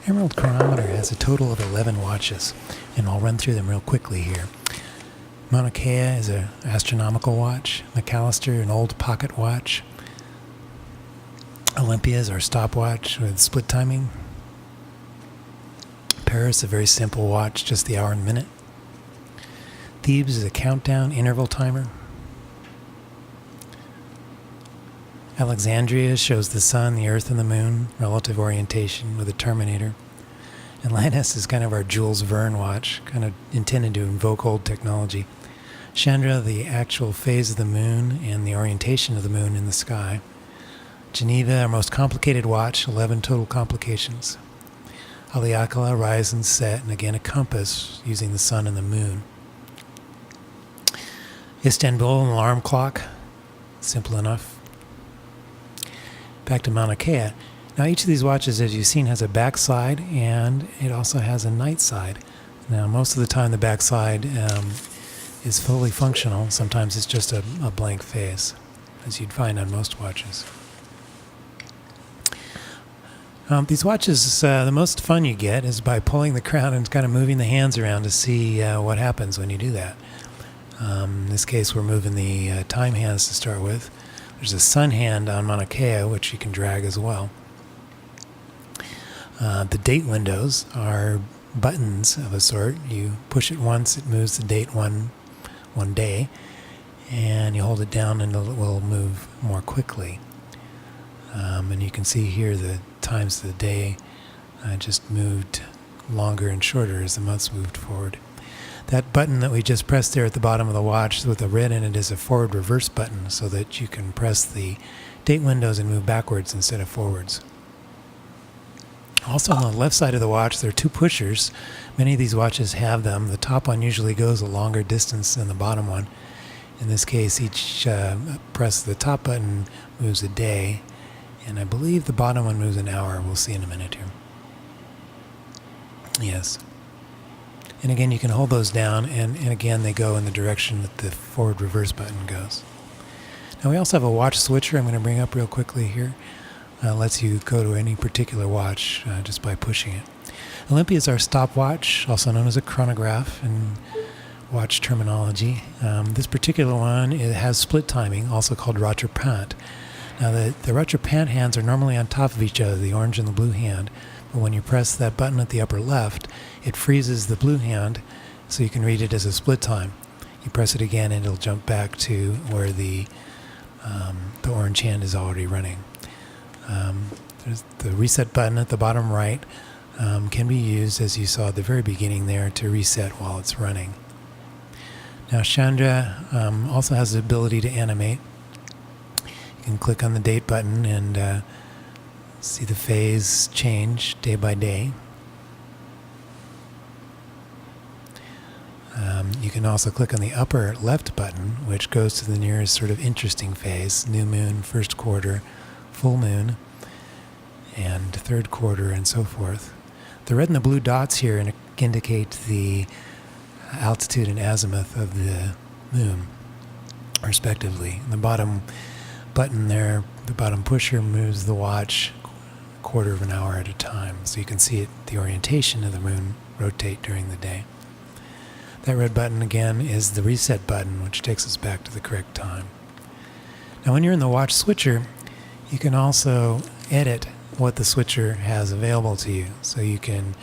Emerald Chronometer has a total of 11 watches, and I'll run through them real quickly here. Mauna Kea is an astronomical watch. McAllister, an old pocket watch. Olympia is our stopwatch with split timing. Paris, a very simple watch, just the hour and minute. Thebes is a countdown interval timer. Alexandria shows the sun, the earth, and the moon, relative orientation with a terminator. Atlantis is kind of our Jules Verne watch, kind of intended to invoke old technology. Chandra, the actual phase of the moon and the orientation of the moon in the sky. Geneva, our most complicated watch, 11 total complications. Haleakala, rise and set, and again a compass using the sun and the moon. Istanbul, an alarm clock, simple enough. Back to Mauna Kea. Now each of these watches, as you've seen, has a back side and it also has a night side. Now most of the time the back side is fully functional. Sometimes it's just a blank face, as you'd find on most watches. These watches, the most fun you get is by pulling the crown and kind of moving the hands around to see what happens when you do that. In this case we're moving the time hands to start with. There's a sun hand on Mauna Kea, which you can drag as well. The date windows are buttons of a sort. You push it once, it moves the date one day, and you hold it down and it will move more quickly. And you can see here the times of the day just moved longer and shorter as the months moved forward. That button that we just pressed there at the bottom of the watch with the red in it is a forward reverse button so that you can press the date windows and move backwards instead of forwards. Also on the left side of the watch there are two pushers. Many of these watches have them. The top one usually goes a longer distance than the bottom one. In this case each press of the top button moves a day, and I believe the bottom one moves an hour. We'll see in a minute here. Yes. And again, you can hold those down, and again, they go in the direction that the forward reverse button goes. Now, we also have a watch switcher I'm going to bring up real quickly here. Lets you go to any particular watch just by pushing it. Olympia is our stopwatch, also known as a chronograph in watch terminology. This particular one, it has split timing, also called rattrapant. Now, the rattrapant hands are normally on top of each other, the orange and the blue hand. But when you press that button at the upper left, it freezes the blue hand so you can read it as a split time. You press it again and it'll jump back to where the orange hand is already running. There's the reset button at the bottom right can be used, as you saw at the very beginning there, to reset while it's running. Now Chandra also has the ability to animate. You can click on the date button and see the phase change day by day. You can also click on the upper left button, which goes to the nearest sort of interesting phase: new moon, first quarter, full moon, and third quarter, and so forth. The red and the blue dots here indicate the altitude and azimuth of the moon, respectively. And the bottom button there, the bottom pusher, moves the watch a quarter of an hour at a time, so you can see it, the orientation of the moon rotate during the day. That red button again is the reset button, which takes us back to the correct time. Now when you're in the watch switcher, you can also edit what the switcher has available to you. So you can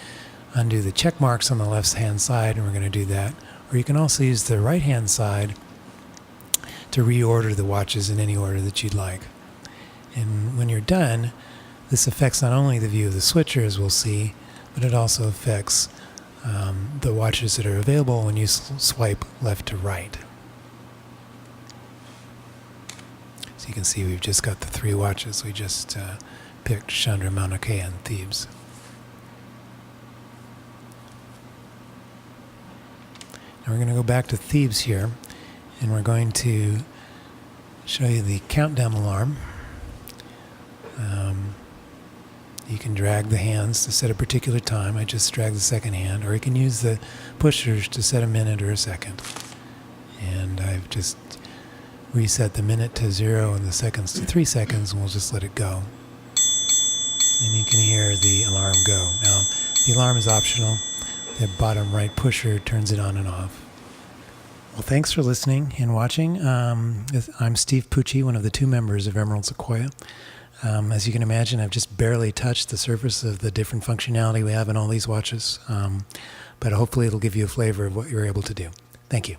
undo the check marks on the left hand side, and we're going to do that. Or you can also use the right hand side to reorder the watches in any order that you'd like. And when you're done, this affects not only the view of the switcher, as we'll see, but it also affects the watches that are available when you swipe left to right. So you can see we've just got the three watches we just picked: Chandra, Mauna Kea, and Thebes. Now we're going to go back to Thebes here, and we're going to show you the countdown alarm. You can drag the hands to set a particular time. I just drag the second hand, or you can use the pushers to set a minute or a second. And I've just reset the minute to 0 and the seconds to 3 seconds, and we'll just let it go. And you can hear the alarm go. Now, The alarm is optional. The bottom right pusher turns it on and off. Well, thanks for listening and watching. I'm Steve Pucci, one of the 2 members of Emerald Sequoia. As you can imagine, I've just barely touched the surface of the different functionality we have in all these watches, but hopefully it'll give you a flavor of what you're able to do. Thank you.